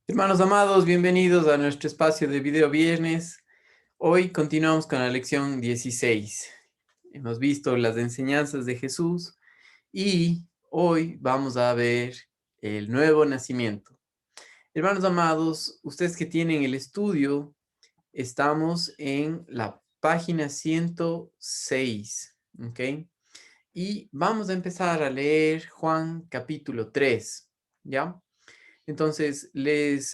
Hermanos amados, bienvenidos a nuestro espacio de video viernes. Hoy continuamos con la lección 16. Hemos visto las enseñanzas de Jesús y hoy vamos a ver el nuevo nacimiento. Hermanos amados, ustedes que tienen el estudio, estamos en la página 106, ¿ok? Y vamos a empezar a leer Juan capítulo 3, ¿ya? Entonces, les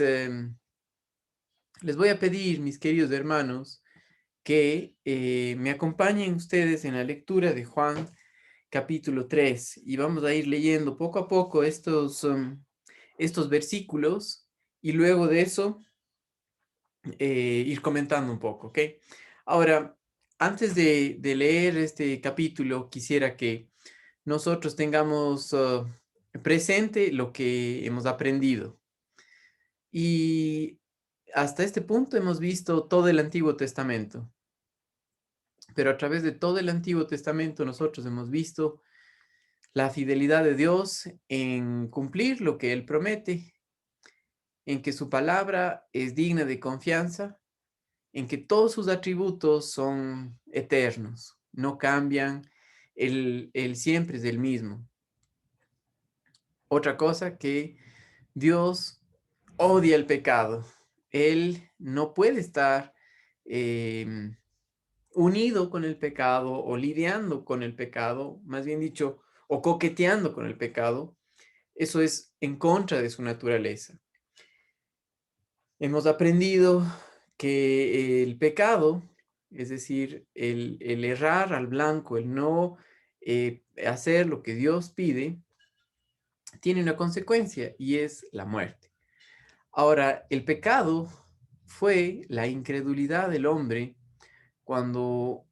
voy a pedir, mis queridos hermanos, que me acompañen ustedes en la lectura de Juan capítulo 3 y vamos a ir leyendo poco a poco estos versículos y luego de eso ir comentando un poco, ¿ok? Ahora, antes de leer este capítulo, quisiera que nosotros tengamos presente lo que hemos aprendido. Y hasta este punto hemos visto todo el Antiguo Testamento, pero a través de todo el Antiguo Testamento nosotros hemos visto la fidelidad de Dios en cumplir lo que Él promete, en que su palabra es digna de confianza, en que todos sus atributos son eternos, no cambian, Él siempre es el mismo. Otra cosa que Dios odia el pecado. Él no puede estar em, unido con el pecado o lidiando con el pecado, más bien dicho, o coqueteando con el pecado. Eso es en contra de su naturaleza. Hemos aprendido que el pecado, es decir, el errar al blanco, el no hacer lo que Dios pide, tiene una consecuencia y es la muerte. Ahora, el pecado fue la incredulidad del hombre cuando,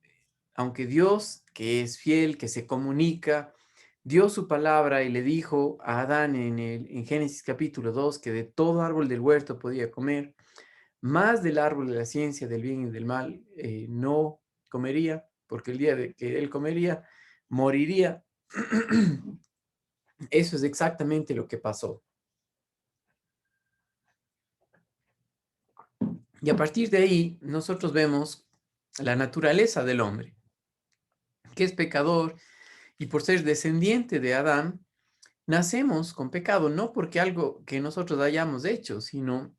aunque Dios, que es fiel, que se comunica, dio su palabra y le dijo a Adán en Génesis capítulo 2 que de todo árbol del huerto podía comer, más del árbol de la ciencia del bien y del mal no comería, porque el día de que él comería, moriría. Eso es exactamente lo que pasó. Y a partir de ahí, nosotros vemos la naturaleza del hombre, que es pecador, y por ser descendiente de Adán, nacemos con pecado, no porque algo que nosotros hayamos hecho, sino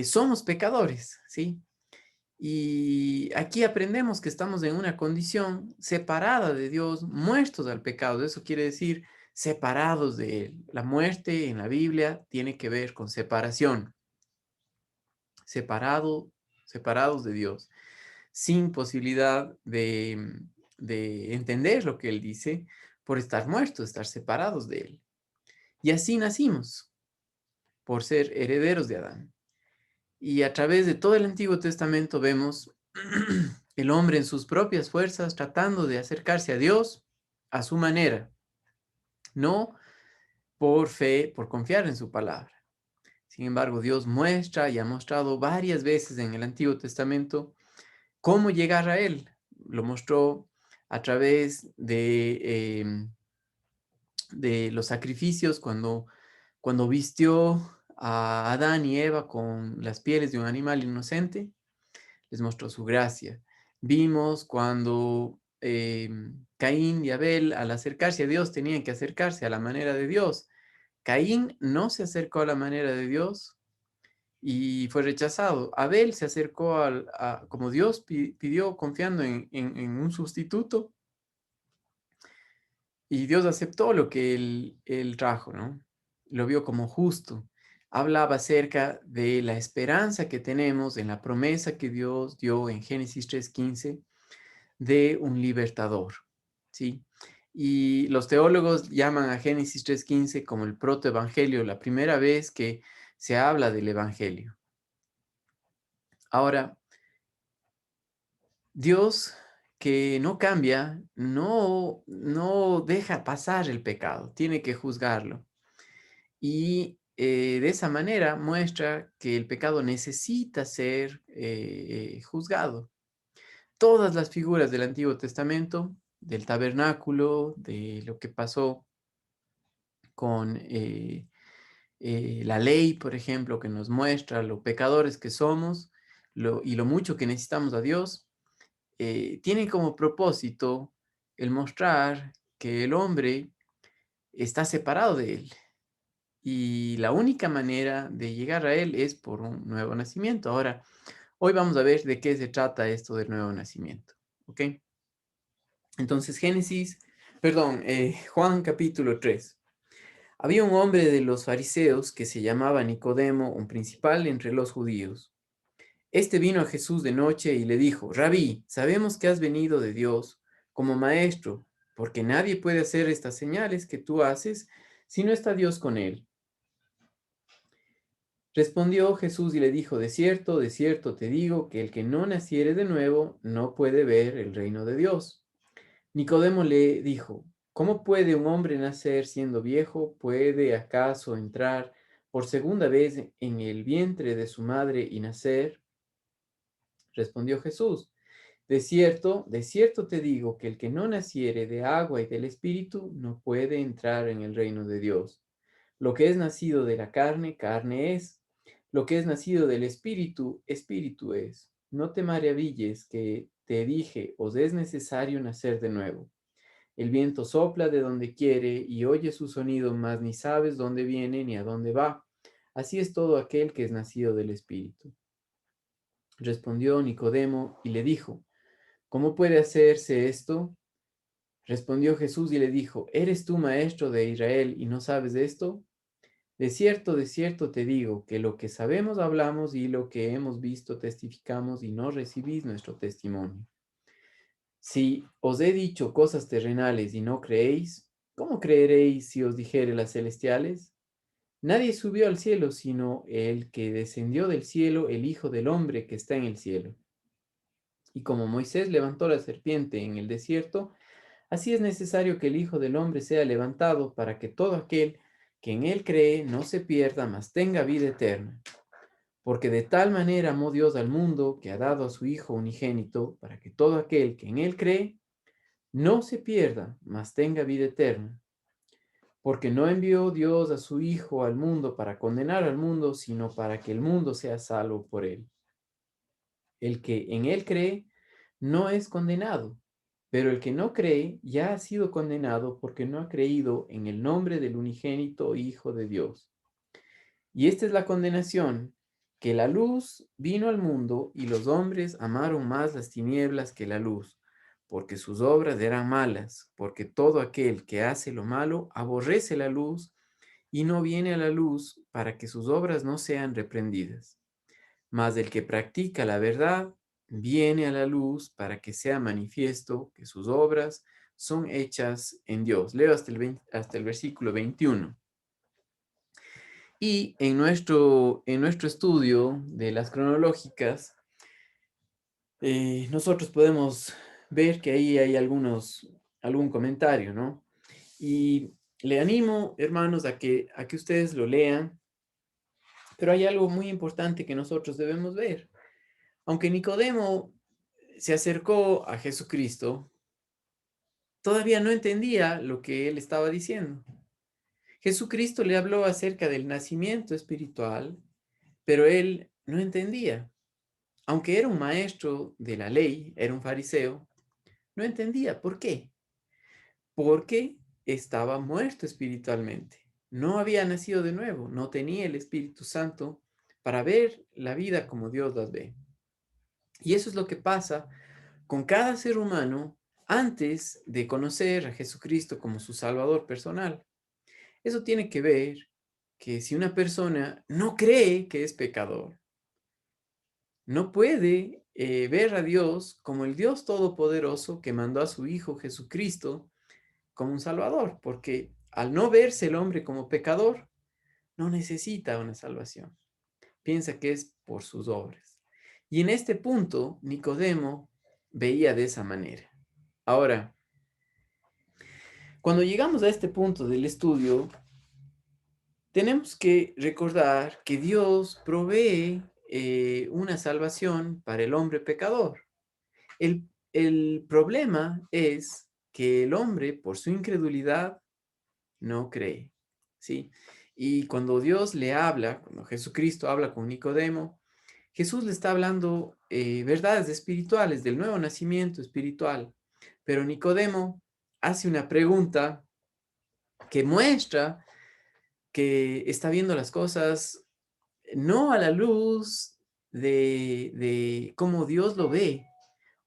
somos pecadores, ¿sí? Y aquí aprendemos que estamos en una condición separada de Dios, muertos al pecado. Eso quiere decir separados de Él. La muerte en la Biblia tiene que ver con separación, separado, separados de Dios, sin posibilidad de entender lo que Él dice por estar muertos, estar separados de Él. Y así nacimos, por ser herederos de Adán. Y a través de todo el Antiguo Testamento vemos el hombre en sus propias fuerzas tratando de acercarse a Dios a su manera, no por fe, por confiar en su palabra. Sin embargo, Dios muestra y ha mostrado varias veces en el Antiguo Testamento cómo llegar a Él. Lo mostró a través de los sacrificios cuando vistió a Adán y Eva con las pieles de un animal inocente, les mostró su gracia. Vimos cuando Caín y Abel, al acercarse a Dios, tenían que acercarse a la manera de Dios. Caín no se acercó a la manera de Dios y fue rechazado. Abel se acercó como Dios pidió, confiando en un sustituto, y Dios aceptó lo que él trajo, ¿no? Lo vio como justo. Hablaba acerca de la esperanza que tenemos en la promesa que Dios dio en Génesis 3:15 de un libertador, ¿sí? Y los teólogos llaman a Génesis 3:15 como el protoevangelio, la primera vez que se habla del evangelio. Ahora, Dios, que no cambia, no deja pasar el pecado, tiene que juzgarlo. Y de esa manera muestra que el pecado necesita ser juzgado. Todas las figuras del Antiguo Testamento, del tabernáculo, de lo que pasó con la ley, por ejemplo, que nos muestra lo pecadores que somos y lo mucho que necesitamos a Dios, tiene como propósito el mostrar que el hombre está separado de Él. Y la única manera de llegar a Él es por un nuevo nacimiento. Ahora, hoy vamos a ver de qué se trata esto del nuevo nacimiento. ¿Ok? Entonces, Juan capítulo 3. Había un hombre de los fariseos que se llamaba Nicodemo, un principal entre los judíos. Este vino a Jesús de noche y le dijo: Rabí, sabemos que has venido de Dios como maestro, porque nadie puede hacer estas señales que tú haces si no está Dios con él. Respondió Jesús y le dijo: de cierto te digo que el que no naciere de nuevo no puede ver el reino de Dios. Nicodemo le dijo: ¿Cómo puede un hombre nacer siendo viejo? ¿Puede acaso entrar por segunda vez en el vientre de su madre y nacer? Respondió Jesús: de cierto te digo que el que no naciere de agua y del Espíritu no puede entrar en el reino de Dios. Lo que es nacido de la carne, carne es. Lo que es nacido del Espíritu, Espíritu es. No te maravilles que te dije: os es necesario nacer de nuevo. El viento sopla de donde quiere y oye su sonido, mas ni sabes dónde viene ni a dónde va. Así es todo aquel que es nacido del Espíritu. Respondió Nicodemo y le dijo: ¿Cómo puede hacerse esto? Respondió Jesús y le dijo: ¿Eres tú maestro de Israel y no sabes de esto? De cierto te digo que lo que sabemos hablamos y lo que hemos visto testificamos y no recibís nuestro testimonio. Si os he dicho cosas terrenales y no creéis, ¿cómo creeréis si os dijere las celestiales? Nadie subió al cielo sino el que descendió del cielo, el Hijo del Hombre que está en el cielo. Y como Moisés levantó la serpiente en el desierto, así es necesario que el Hijo del Hombre sea levantado para que todo aquel que en él cree no se pierda, mas tenga vida eterna. Porque de tal manera amó Dios al mundo que ha dado a su Hijo unigénito, para que todo aquel que en él cree no se pierda, mas tenga vida eterna. Porque no envió Dios a su Hijo al mundo para condenar al mundo, sino para que el mundo sea salvo por él. El que en él cree no es condenado, pero el que no cree ya ha sido condenado porque no ha creído en el nombre del unigénito Hijo de Dios. Y esta es la condenación, que la luz vino al mundo y los hombres amaron más las tinieblas que la luz, porque sus obras eran malas, porque todo aquel que hace lo malo aborrece la luz y no viene a la luz para que sus obras no sean reprendidas. Mas el que practica la verdad viene a la luz para que sea manifiesto que sus obras son hechas en Dios. Leo hasta el versículo 21. Y en nuestro estudio de las cronológicas, nosotros podemos ver que ahí hay algún comentario, ¿no? Y le animo, hermanos, a que ustedes lo lean, pero hay algo muy importante que nosotros debemos ver. Aunque Nicodemo se acercó a Jesucristo, todavía no entendía lo que él estaba diciendo. Jesucristo le habló acerca del nacimiento espiritual, pero él no entendía. Aunque era un maestro de la ley, era un fariseo, no entendía. ¿Por qué? Porque estaba muerto espiritualmente. No había nacido de nuevo, no tenía el Espíritu Santo para ver la vida como Dios las ve. Y eso es lo que pasa con cada ser humano antes de conocer a Jesucristo como su Salvador personal. Eso tiene que ver que si una persona no cree que es pecador, no puede ver a Dios como el Dios Todopoderoso que mandó a su Hijo Jesucristo como un Salvador, porque al no verse el hombre como pecador, no necesita una salvación. Piensa que es por sus obras. Y en este punto, Nicodemo veía de esa manera. Ahora, cuando llegamos a este punto del estudio, tenemos que recordar que Dios provee una salvación para el hombre pecador. El problema es que el hombre, por su incredulidad, no cree, ¿sí? Y cuando Dios le habla, cuando Jesucristo habla con Nicodemo, Jesús le está hablando verdades espirituales, del nuevo nacimiento espiritual. Pero Nicodemo hace una pregunta que muestra que está viendo las cosas no a la luz de cómo Dios lo ve,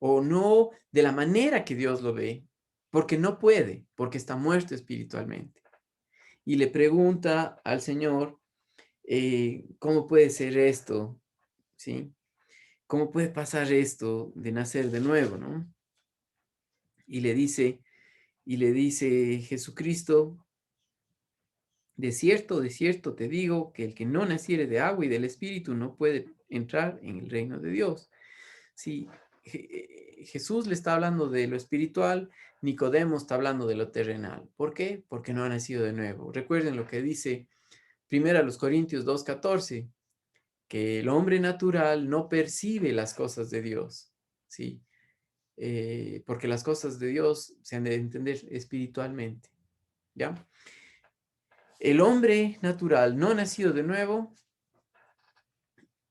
o no de la manera que Dios lo ve, porque no puede, porque está muerto espiritualmente. Y le pregunta al Señor, ¿cómo puede ser esto? ¿Sí? ¿Cómo puede pasar esto de nacer de nuevo, no? Y le dice, Jesucristo, de cierto te digo que el que no naciere de agua y del Espíritu no puede entrar en el reino de Dios. Sí, Jesús le está hablando de lo espiritual, Nicodemo está hablando de lo terrenal. ¿Por qué? Porque no ha nacido de nuevo. Recuerden lo que dice 1 Corintios 2:14, que el hombre natural no percibe las cosas de Dios, ¿sí? Porque las cosas de Dios se han de entender espiritualmente, ¿ya? El hombre natural no nacido de nuevo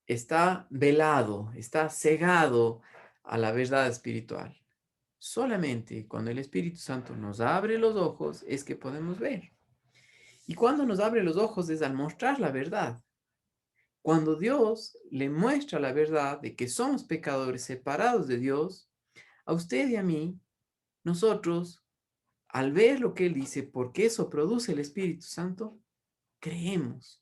está velado, está cegado a la verdad espiritual. Solamente cuando el Espíritu Santo nos abre los ojos es que podemos ver. Y cuando nos abre los ojos es al mostrar la verdad. Cuando Dios le muestra la verdad de que somos pecadores separados de Dios, a usted y a mí, nosotros, al ver lo que Él dice, porque eso produce el Espíritu Santo, creemos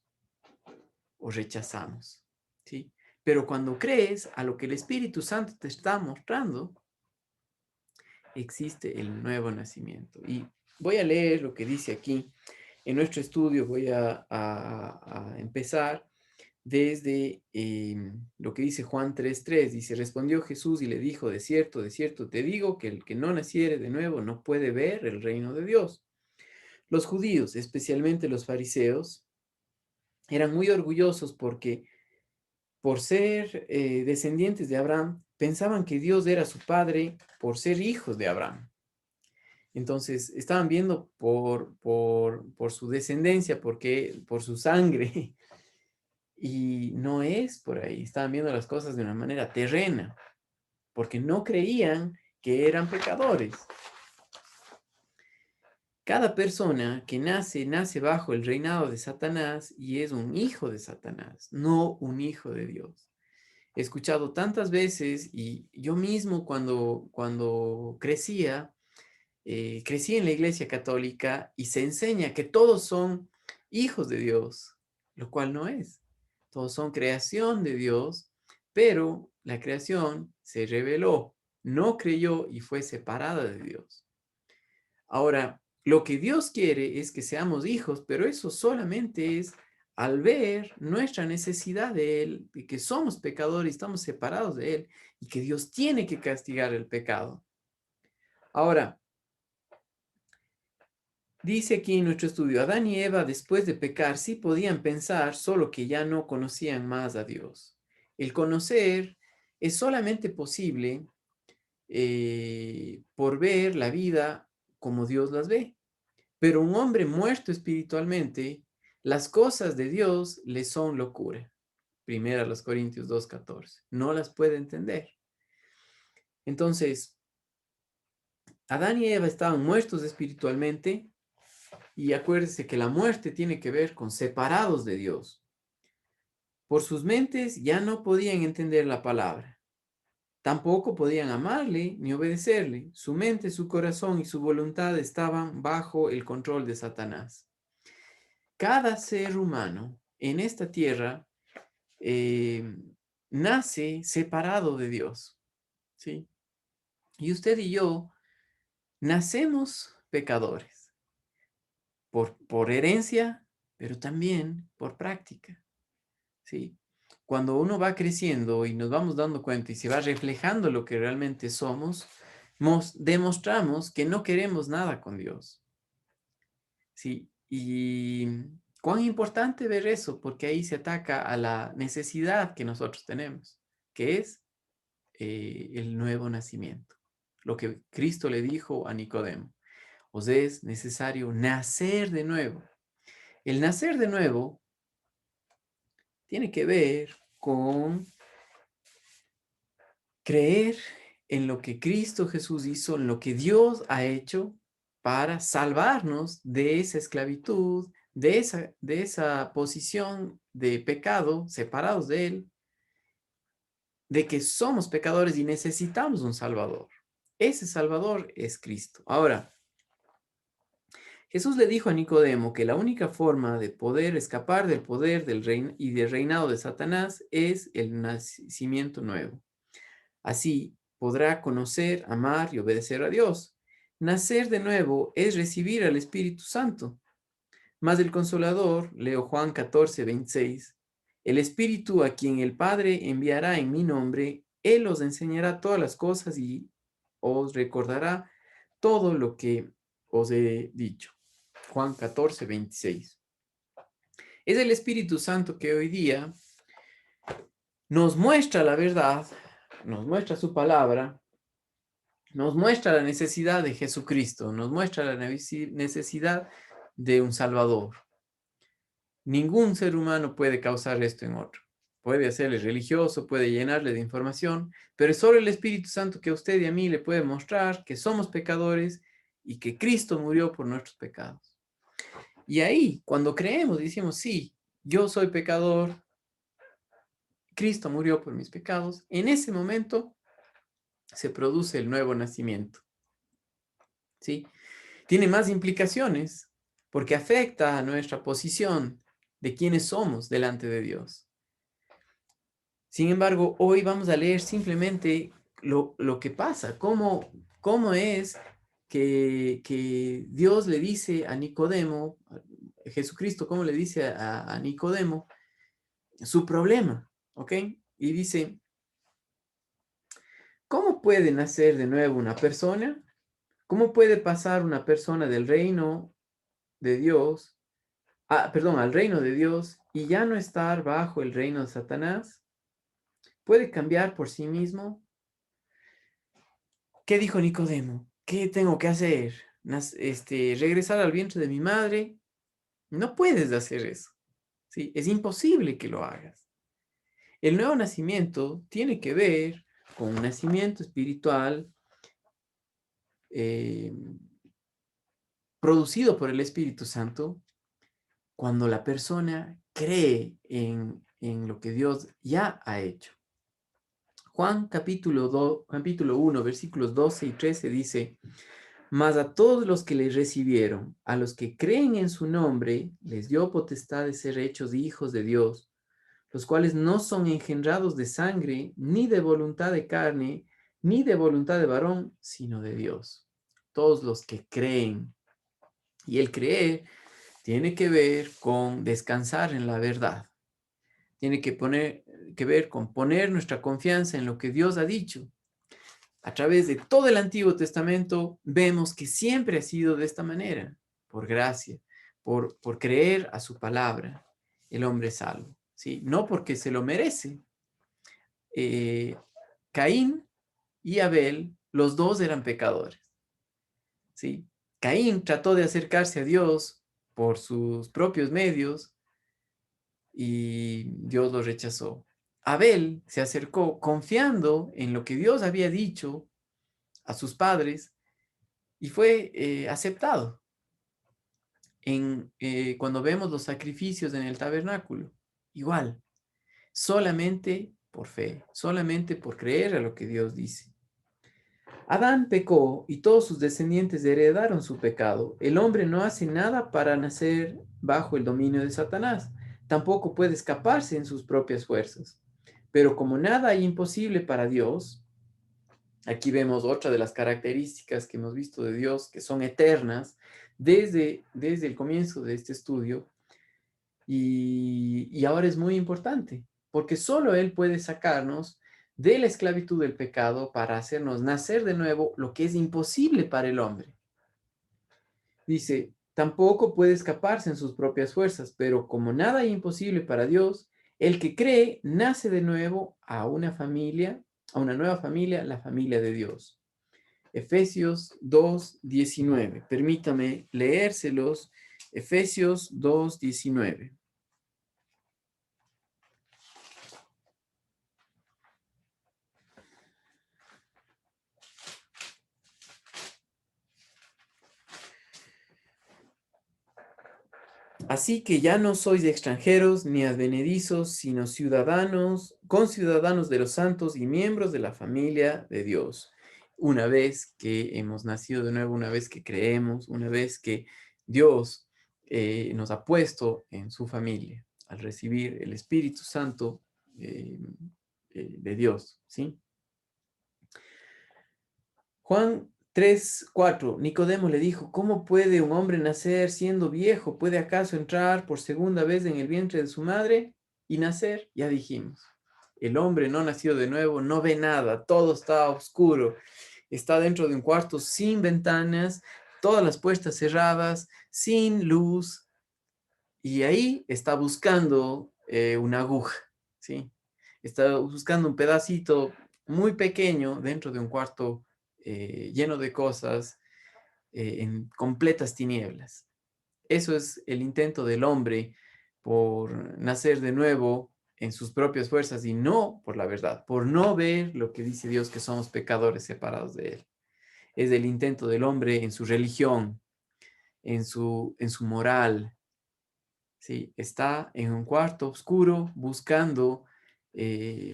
o rechazamos, ¿sí? Pero cuando crees a lo que el Espíritu Santo te está mostrando, existe el nuevo nacimiento. Y voy a leer lo que dice aquí. En nuestro estudio voy a empezar desde lo que dice Juan 3:3. Dice, respondió Jesús y le dijo, de cierto te digo que el que no naciere de nuevo no puede ver el reino de Dios. Los judíos, especialmente los fariseos, eran muy orgullosos porque por ser descendientes de Abraham, pensaban que Dios era su padre por ser hijos de Abraham. Entonces, estaban viendo por su descendencia, porque, por su sangre, y no es por ahí. Estaban viendo las cosas de una manera terrena, porque no creían que eran pecadores. Cada persona que nace, nace bajo el reinado de Satanás y es un hijo de Satanás, no un hijo de Dios. He escuchado tantas veces y yo mismo cuando crecía, crecí en la iglesia católica y se enseña que todos son hijos de Dios, lo cual no es. Todos son creación de Dios, pero la creación se rebeló, no creyó y fue separada de Dios. Ahora, lo que Dios quiere es que seamos hijos, pero eso solamente es al ver nuestra necesidad de Él, de que somos pecadores y estamos separados de Él, y que Dios tiene que castigar el pecado. Ahora, dice aquí en nuestro estudio, Adán y Eva después de pecar sí podían pensar, solo que ya no conocían más a Dios. El conocer es solamente posible por ver la vida como Dios las ve. Pero un hombre muerto espiritualmente, las cosas de Dios le son locura. Primera los Corintios 2:14. No las puede entender. Entonces, Adán y Eva estaban muertos espiritualmente y acuérdese que la muerte tiene que ver con separados de Dios. Por sus mentes ya no podían entender la palabra. Tampoco podían amarle ni obedecerle. Su mente, su corazón y su voluntad estaban bajo el control de Satanás. Cada ser humano en esta tierra eh, nace separado de Dios, ¿sí? Y usted y yo nacemos pecadores por herencia, pero también por práctica, ¿sí? Cuando uno va creciendo y nos vamos dando cuenta y se va reflejando lo que realmente somos, demostramos que no queremos nada con Dios, ¿sí? Y cuán importante ver eso, porque ahí se ataca a la necesidad que nosotros tenemos, que es el nuevo nacimiento. Lo que Cristo le dijo a Nicodemo, os es necesario nacer de nuevo. El nacer de nuevo tiene que ver con creer en lo que Cristo Jesús hizo, en lo que Dios ha hecho para salvarnos de esa esclavitud, de esa posición de pecado, separados de Él, de que somos pecadores y necesitamos un Salvador. Ese Salvador es Cristo. Ahora, Jesús le dijo a Nicodemo que la única forma de poder escapar del poder del reino y del reinado de Satanás es el nacimiento nuevo. Así podrá conocer, amar y obedecer a Dios. Nacer de nuevo es recibir al Espíritu Santo. Mas el Consolador, leo Juan 14:26, el Espíritu a quien el Padre enviará en mi nombre, Él os enseñará todas las cosas y os recordará todo lo que os he dicho. Juan 14:26. Es el Espíritu Santo que hoy día nos muestra la verdad, nos muestra su palabra, nos muestra la necesidad de Jesucristo, nos muestra la necesidad de un Salvador. Ningún ser humano puede causar esto en otro. Puede hacerle religioso, puede llenarle de información, pero es solo el Espíritu Santo que a usted y a mí le puede mostrar que somos pecadores y que Cristo murió por nuestros pecados. Y ahí, cuando creemos, decimos, sí, yo soy pecador, Cristo murió por mis pecados, en ese momento se produce el nuevo nacimiento. ¿Sí? Tiene más implicaciones porque afecta a nuestra posición de quiénes somos delante de Dios. Sin embargo, hoy vamos a leer simplemente lo que pasa, cómo es que Dios le dice a Nicodemo, Jesucristo, cómo le dice a Nicodemo su problema, ¿ok? Y dice, ¿cómo puede nacer de nuevo una persona? ¿Cómo puede pasar una persona del reino de Dios, al reino de Dios y ya no estar bajo el reino de Satanás? ¿Puede cambiar por sí mismo? ¿Qué dijo Nicodemo? ¿Qué tengo que hacer? ¿Regresar al vientre de mi madre? No puedes hacer eso, ¿sí? Es imposible que lo hagas. El nuevo nacimiento tiene que ver con un nacimiento espiritual eh, producido por el Espíritu Santo cuando la persona cree en lo que Dios ya ha hecho. Juan capítulo 1, versículos 12 y 13 dice, mas a todos los que le recibieron, a los que creen en su nombre, les dio potestad de ser hechos hijos de Dios, los cuales no son engendrados de sangre, ni de voluntad de carne, ni de voluntad de varón, sino de Dios. Todos los que creen. Y el creer tiene que ver con descansar en la verdad. Tiene que ver con poner nuestra confianza en lo que Dios ha dicho. A través de todo el Antiguo Testamento vemos que siempre ha sido de esta manera, por gracia, por creer a su palabra, el hombre es salvo, ¿sí? No porque se lo merece. Eh, Caín y Abel, los dos eran pecadores, ¿sí? Caín trató de acercarse a Dios por sus propios medios y Dios lo rechazó. Abel se acercó confiando en lo que Dios había dicho a sus padres y fue aceptado cuando vemos los sacrificios en el tabernáculo. Igual, solamente por fe, solamente por creer a lo que Dios dice. Adán pecó y todos sus descendientes heredaron su pecado. El hombre no hace nada para nacer bajo el dominio de Satanás. Tampoco puede escaparse en sus propias fuerzas. Pero como nada hay imposible para Dios, aquí vemos otra de las características que hemos visto de Dios, que son eternas, desde el comienzo de este estudio, y ahora es muy importante, porque solo Él puede sacarnos de la esclavitud del pecado para hacernos nacer de nuevo, lo que es imposible para el hombre. Dice, tampoco puede escaparse en sus propias fuerzas, pero como nada hay imposible para Dios, el que cree nace de nuevo a una familia, a una nueva familia, la familia de Dios. Efesios 2:19. Permítame leérselos Efesios 2:19. Así que ya no sois extranjeros ni advenedizos, sino ciudadanos, conciudadanos de los santos y miembros de la familia de Dios. Una vez que hemos nacido de nuevo, una vez que creemos, una vez que Dios nos ha puesto en su familia, al recibir el Espíritu Santo de Dios, ¿sí? Juan 3:4, Nicodemo le dijo, ¿cómo puede un hombre nacer siendo viejo? ¿Puede acaso entrar por segunda vez en el vientre de su madre y nacer? Ya dijimos, el hombre no nacido de nuevo no ve nada, todo está oscuro, está dentro de un cuarto sin ventanas, todas las puertas cerradas, sin luz, y ahí está buscando una aguja, ¿sí? Está buscando un pedacito muy pequeño dentro de un cuarto lleno de cosas, en completas tinieblas. Eso es el intento del hombre por nacer de nuevo en sus propias fuerzas y no por la verdad, por no ver lo que dice Dios, que somos pecadores separados de Él. Es el intento del hombre en su religión, en su moral, ¿sí? Está en un cuarto oscuro buscando eh,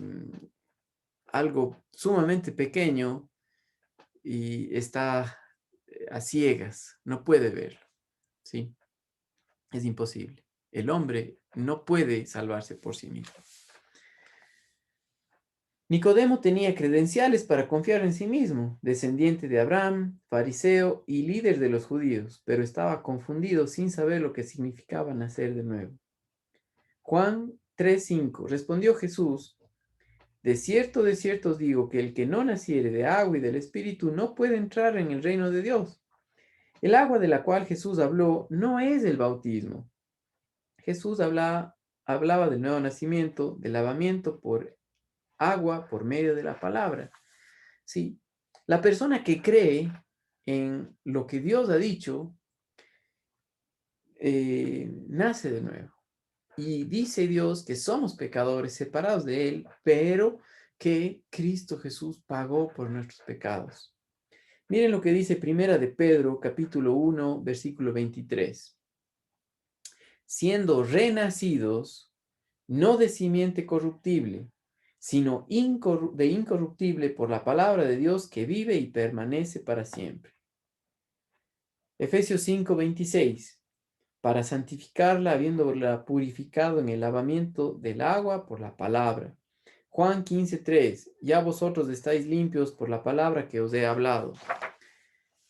algo sumamente pequeño y está a ciegas, no puede verlo, ¿sí? Es imposible. El hombre no puede salvarse por sí mismo. Nicodemo tenía credenciales para confiar en sí mismo, descendiente de Abraham, fariseo y líder de los judíos, pero estaba confundido sin saber lo que significaba nacer de nuevo. Juan 3:5. Respondió Jesús, de cierto os digo que el que no naciere de agua y del Espíritu no puede entrar en el reino de Dios. El agua de la cual Jesús habló no es el bautismo. Jesús hablaba del nuevo nacimiento, del lavamiento por agua por medio de la palabra. Sí, la persona que cree en lo que Dios ha dicho, nace de nuevo. Y dice Dios que somos pecadores separados de Él, pero que Cristo Jesús pagó por nuestros pecados. Miren lo que dice Primera de Pedro, capítulo 1, versículo 23. Siendo renacidos, no de simiente corruptible, sino de incorruptible por la palabra de Dios que vive y permanece para siempre. Efesios 5:26, para santificarla habiéndola purificado en el lavamiento del agua por la palabra. Juan 15:3, ya vosotros estáis limpios por la palabra que os he hablado.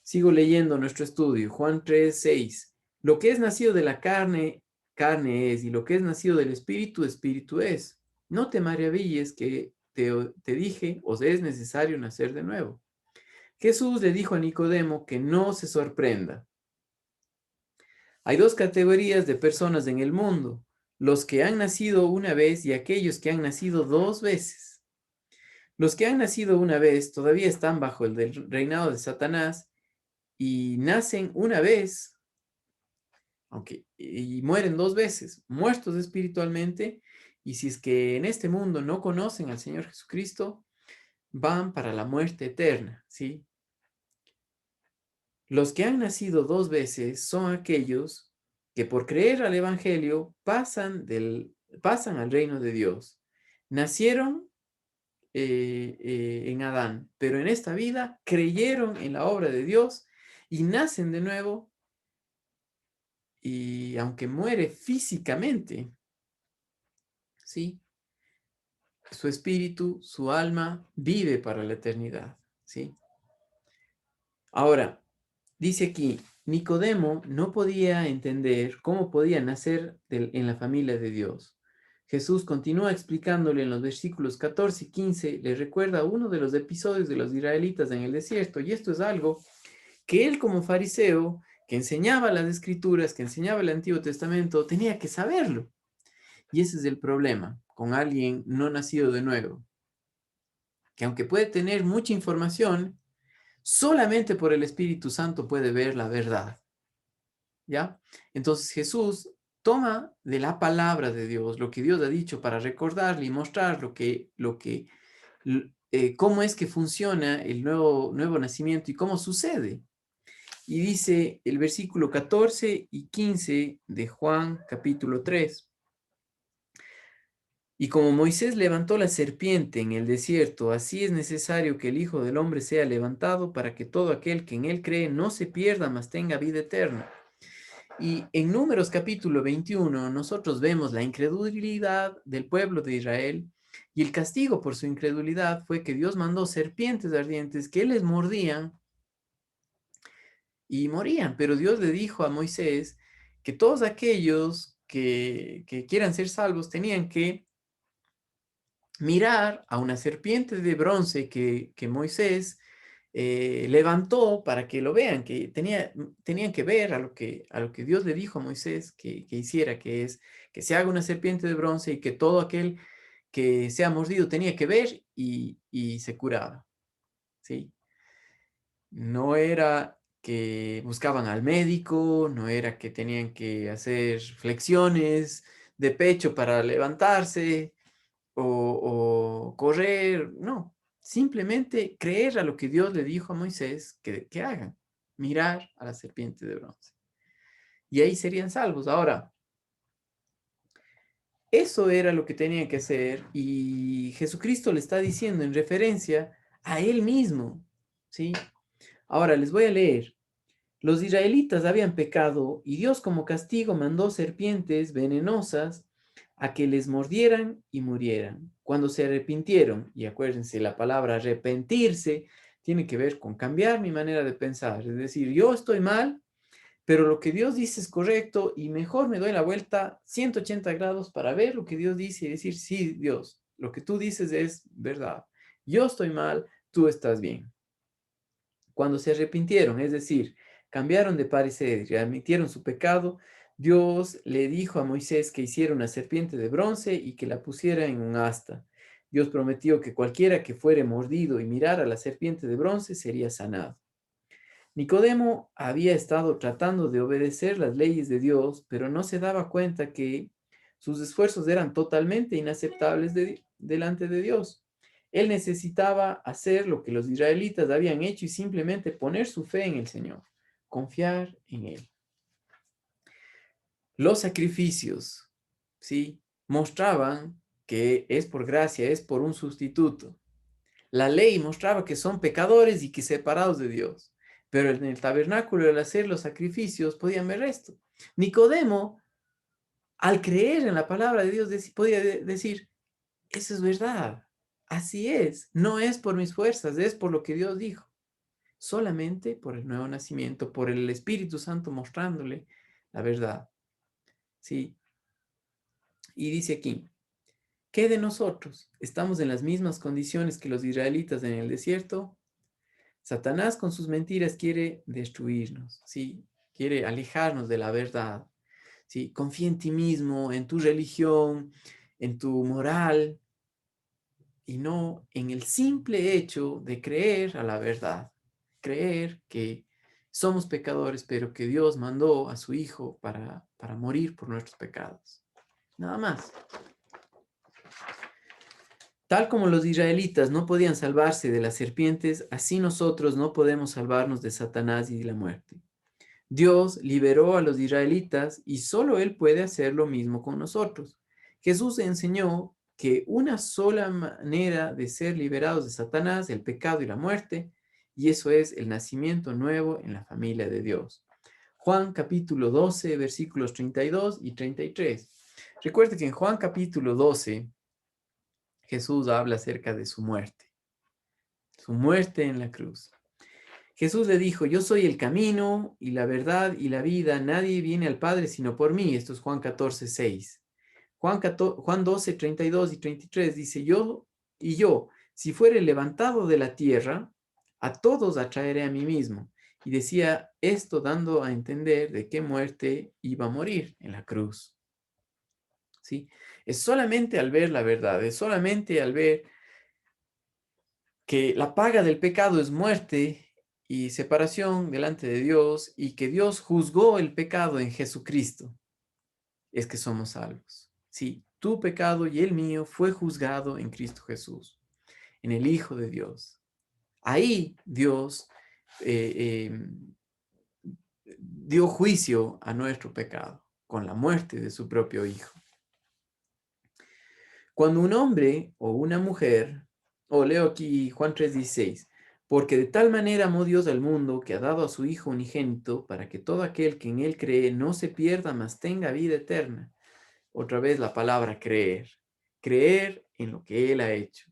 Sigo leyendo nuestro estudio, Juan 3:6, lo que es nacido de la carne, carne es, y lo que es nacido del espíritu, espíritu es. No te maravilles que te dije, os es necesario nacer de nuevo. Jesús le dijo a Nicodemo que no se sorprenda. Hay dos categorías de personas en el mundo, los que han nacido una vez y aquellos que han nacido dos veces. Los que han nacido una vez todavía están bajo el reinado de Satanás y nacen una vez, y mueren dos veces, muertos espiritualmente, y si es que en este mundo no conocen al Señor Jesucristo, van para la muerte eterna, ¿sí? Los que han nacido dos veces son aquellos que por creer al Evangelio pasan al reino de Dios. Nacieron en Adán, pero en esta vida creyeron en la obra de Dios y nacen de nuevo, y aunque muere físicamente, ¿sí? Su espíritu, su alma vive para la eternidad, ¿sí? Ahora, dice aquí, Nicodemo no podía entender cómo podía nacer en la familia de Dios. Jesús continúa explicándole en los versículos 14 y 15, le recuerda uno de los episodios de los israelitas en el desierto, y esto es algo que él como fariseo, que enseñaba las escrituras, que enseñaba el Antiguo Testamento, tenía que saberlo. Y ese es el problema con alguien no nacido de nuevo, que aunque puede tener mucha información, solamente por el Espíritu Santo puede ver la verdad. ¿ya? Entonces Jesús toma de la palabra de Dios lo que Dios ha dicho para recordarle y mostrar cómo es que funciona el nuevo nacimiento y cómo sucede. Y dice el versículo 14 y 15 de Juan capítulo 3. Y como Moisés levantó la serpiente en el desierto, así es necesario que el Hijo del Hombre sea levantado para que todo aquel que en él cree no se pierda, mas tenga vida eterna. Y en Números capítulo 21 nosotros vemos la incredulidad del pueblo de Israel y el castigo por su incredulidad fue que Dios mandó serpientes ardientes que les mordían y morían. Pero Dios le dijo a Moisés que todos aquellos que quieran ser salvos tenían que mirar a una serpiente de bronce que Moisés levantó para que lo vean, que tenían que ver a lo que Dios le dijo a Moisés que hiciera, que es que se haga una serpiente de bronce y que todo aquel que sea mordido tenía que ver y se curaba, ¿sí? No era que buscaban al médico, no era que tenían que hacer flexiones de pecho para levantarse, o correr, no, simplemente creer a lo que Dios le dijo a Moisés que hagan, mirar a la serpiente de bronce. Y ahí serían salvos. Ahora, eso era lo que tenían que hacer y Jesucristo le está diciendo en referencia a él mismo, ¿sí? Ahora les voy a leer. Los israelitas habían pecado y Dios como castigo mandó serpientes venenosas a que les mordieran y murieran. Cuando se arrepintieron, y acuérdense, la palabra arrepentirse tiene que ver con cambiar mi manera de pensar, es decir, yo estoy mal, pero lo que Dios dice es correcto y mejor me doy la vuelta 180 grados para ver lo que Dios dice y decir, sí, Dios, lo que tú dices es verdad. Yo estoy mal, tú estás bien. Cuando se arrepintieron, es decir, cambiaron de parecer y admitieron su pecado, Dios le dijo a Moisés que hiciera una serpiente de bronce y que la pusiera en un asta. Dios prometió que cualquiera que fuere mordido y mirara a la serpiente de bronce sería sanado. Nicodemo había estado tratando de obedecer las leyes de Dios, pero no se daba cuenta que sus esfuerzos eran totalmente inaceptables delante de Dios. Él necesitaba hacer lo que los israelitas habían hecho y simplemente poner su fe en el Señor, confiar en Él. Los sacrificios, ¿sí? Mostraban que es por gracia, es por un sustituto. La ley mostraba que son pecadores y que separados de Dios. Pero en el tabernáculo, al hacer los sacrificios, podían ver esto. Nicodemo, al creer en la palabra de Dios, podía decir, eso es verdad, así es, no es por mis fuerzas, es por lo que Dios dijo. Solamente por el nuevo nacimiento, por el Espíritu Santo mostrándole la verdad. ¿Sí? Y dice aquí, ¿qué de nosotros? ¿Estamos en las mismas condiciones que los israelitas en el desierto? Satanás con sus mentiras quiere destruirnos, ¿sí? Quiere alejarnos de la verdad, ¿sí? Confía en ti mismo, en tu religión, en tu moral, y no en el simple hecho de creer a la verdad, creer que somos pecadores, pero que Dios mandó a su Hijo para morir por nuestros pecados. Nada más. Tal como los israelitas no podían salvarse de las serpientes, así nosotros no podemos salvarnos de Satanás y de la muerte. Dios liberó a los israelitas y solo Él puede hacer lo mismo con nosotros. Jesús enseñó que una sola manera de ser liberados de Satanás, el pecado y la muerte, y eso es el nacimiento nuevo en la familia de Dios. Juan capítulo 12, versículos 32 y 33. Recuerde que en Juan capítulo 12, Jesús habla acerca de su muerte en la cruz. Jesús le dijo, yo soy el camino y la verdad y la vida, nadie viene al Padre sino por mí. Esto es Juan 14, 6. Juan 12, 32 y 33 dice, yo, si fuere levantado de la tierra, a todos atraeré a mí mismo. Y decía esto dando a entender de qué muerte iba a morir en la cruz. ¿Sí? Es solamente al ver la verdad, es solamente al ver que la paga del pecado es muerte y separación delante de Dios y que Dios juzgó el pecado en Jesucristo, es que somos salvos. Sí, tu pecado y el mío fue juzgado en Cristo Jesús, en el Hijo de Dios. Ahí Dios dio juicio a nuestro pecado con la muerte de su propio Hijo. Cuando un hombre o una mujer, o leo aquí Juan 3:16, porque de tal manera amó Dios al mundo que ha dado a su Hijo unigénito para que todo aquel que en él cree no se pierda, mas tenga vida eterna. Otra vez la palabra creer, creer en lo que Él ha hecho,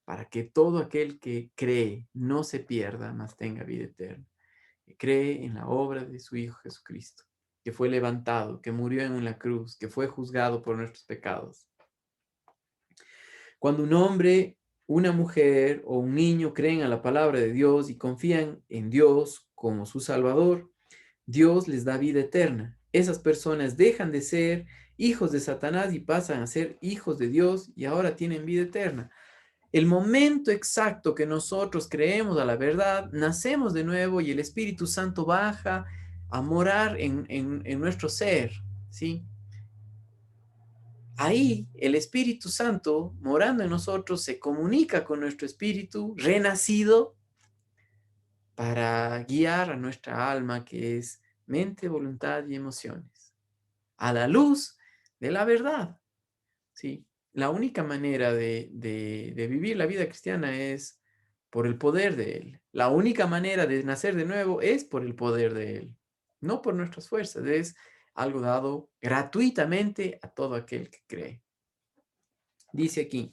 para que todo aquel que cree no se pierda, mas tenga vida eterna. Que cree en la obra de su Hijo Jesucristo, que fue levantado, que murió en una cruz, que fue juzgado por nuestros pecados. Cuando un hombre, una mujer o un niño creen a la palabra de Dios y confían en Dios como su Salvador, Dios les da vida eterna. Esas personas dejan de ser hijos de Satanás y pasan a ser hijos de Dios y ahora tienen vida eterna. El momento exacto que nosotros creemos a la verdad, nacemos de nuevo y el Espíritu Santo baja a morar en nuestro ser, ¿sí? Ahí el Espíritu Santo, morando en nosotros, se comunica con nuestro espíritu renacido para guiar a nuestra alma, que es mente, voluntad y emociones, a la luz de la verdad, ¿sí? La única manera de vivir la vida cristiana es por el poder de Él. La única manera de nacer de nuevo es por el poder de Él, no por nuestras fuerzas. Es algo dado gratuitamente a todo aquel que cree. Dice aquí,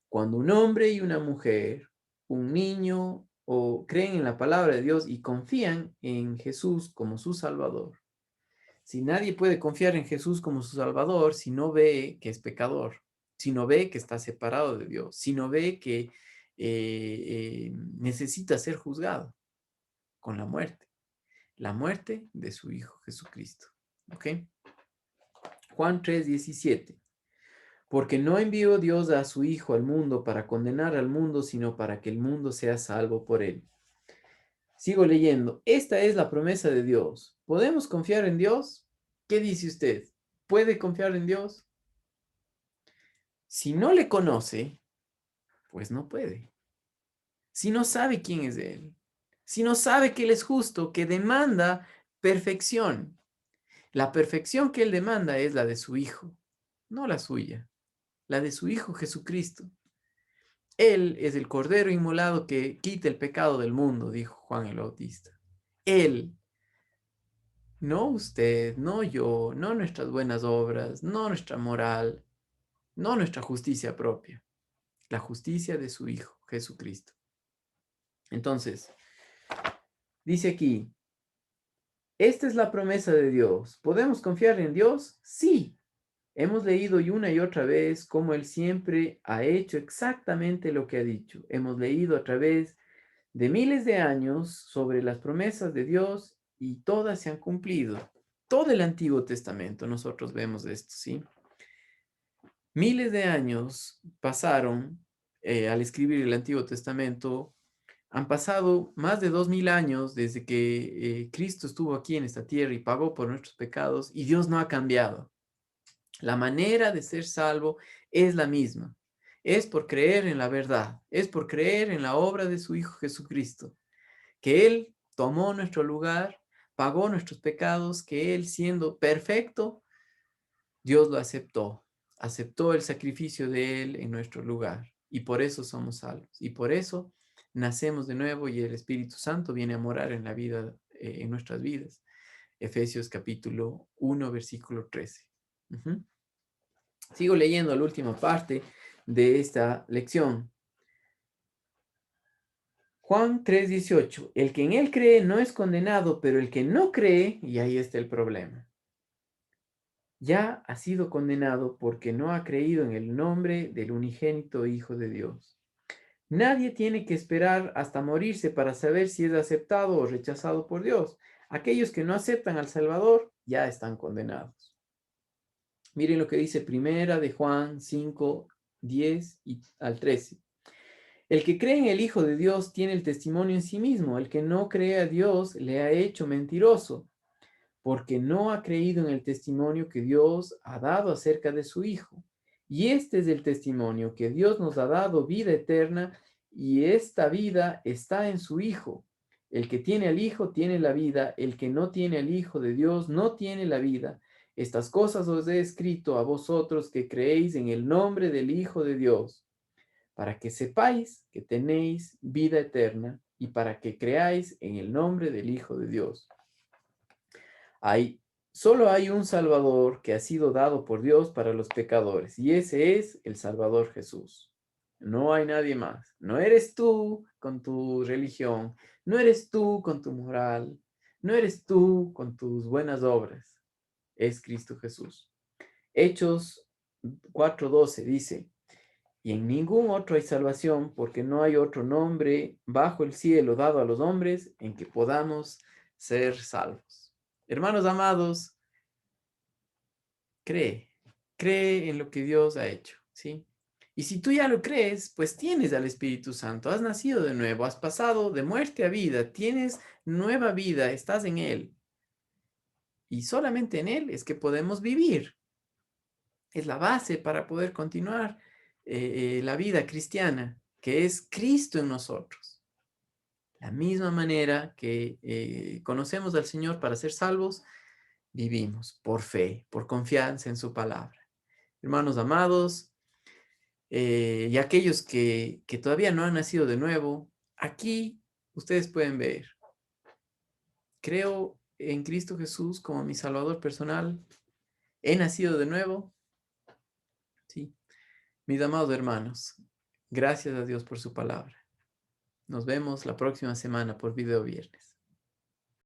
cuando un hombre y una mujer, un niño o creen en la palabra de Dios y confían en Jesús como su Salvador. Si nadie puede confiar en Jesús como su Salvador si no ve que es pecador, si no ve que está separado de Dios, si no ve que necesita ser juzgado con la muerte de su Hijo Jesucristo. ¿Ok? Juan 3:17. Porque no envió Dios a su Hijo al mundo para condenar al mundo, sino para que el mundo sea salvo por él. Sigo leyendo. Esta es la promesa de Dios. ¿Podemos confiar en Dios? ¿Qué dice usted? ¿Puede confiar en Dios? Si no le conoce, pues no puede. Si no sabe quién es Él, si no sabe que Él es justo, que demanda perfección. La perfección que Él demanda es la de su Hijo, no la suya, la de su Hijo Jesucristo. Él es el Cordero inmolado que quita el pecado del mundo, dijo Juan el Bautista. Él, no usted, no yo, no nuestras buenas obras, no nuestra moral, no nuestra justicia propia, la justicia de su Hijo, Jesucristo. Entonces, dice aquí, esta es la promesa de Dios. ¿Podemos confiar en Dios? Sí. Hemos leído y una y otra vez cómo Él siempre ha hecho exactamente lo que ha dicho. Hemos leído a través de miles de años sobre las promesas de Dios y todas se han cumplido. Todo el Antiguo Testamento, nosotros vemos esto, ¿sí? Miles de años pasaron al escribir el Antiguo Testamento. Han pasado más de 2000 años desde que Cristo estuvo aquí en esta tierra y pagó por nuestros pecados y Dios no ha cambiado. La manera de ser salvo es la misma. Es por creer en la verdad, es por creer en la obra de su Hijo Jesucristo, que Él tomó nuestro lugar, pagó nuestros pecados, que Él siendo perfecto, Dios lo aceptó, aceptó el sacrificio de Él en nuestro lugar y por eso somos salvos y por eso nacemos de nuevo y el Espíritu Santo viene a morar en la vida, en nuestras vidas. Efesios capítulo 1, versículo 13. Ujú. Sigo leyendo la última parte de esta lección. Juan 3:18. El que en él cree no es condenado, pero el que no cree, y ahí está el problema, ya ha sido condenado porque no ha creído en el nombre del unigénito Hijo de Dios. Nadie tiene que esperar hasta morirse para saber si es aceptado o rechazado por Dios. Aquellos que no aceptan al Salvador ya están condenados. Miren lo que dice Primera de Juan 5:10 al 13. El que cree en el Hijo de Dios tiene el testimonio en sí mismo. El que no cree a Dios le ha hecho mentiroso, porque no ha creído en el testimonio que Dios ha dado acerca de su Hijo. Y este es el testimonio, que Dios nos ha dado vida eterna, y esta vida está en su Hijo. El que tiene al Hijo tiene la vida, el que no tiene al Hijo de Dios no tiene la vida. Estas cosas os he escrito a vosotros que creéis en el nombre del Hijo de Dios, para que sepáis que tenéis vida eterna y para que creáis en el nombre del Hijo de Dios. Hay, solo hay un Salvador que ha sido dado por Dios para los pecadores, y ese es el Salvador Jesús. No hay nadie más. No eres tú con tu religión, no eres tú con tu moral, no eres tú con tus buenas obras. Es Cristo Jesús. Hechos 4:12 dice: y en ningún otro hay salvación, porque no hay otro nombre bajo el cielo dado a los hombres en que podamos ser salvos. Hermanos amados, cree, cree en lo que Dios ha hecho, ¿sí? Y si tú ya lo crees, pues tienes al Espíritu Santo, has nacido de nuevo, has pasado de muerte a vida, tienes nueva vida, estás en Él. Y solamente en Él es que podemos vivir. Es la base para poder continuar la vida cristiana, que es Cristo en nosotros. La misma manera que conocemos al Señor para ser salvos, vivimos por fe, por confianza en su palabra. Hermanos amados, y aquellos que todavía no han nacido de nuevo, aquí ustedes pueden ver, creo en Cristo Jesús como mi Salvador personal, he nacido de nuevo, sí. Mis amados hermanos, gracias a Dios por su palabra. Nos vemos la próxima semana por video viernes.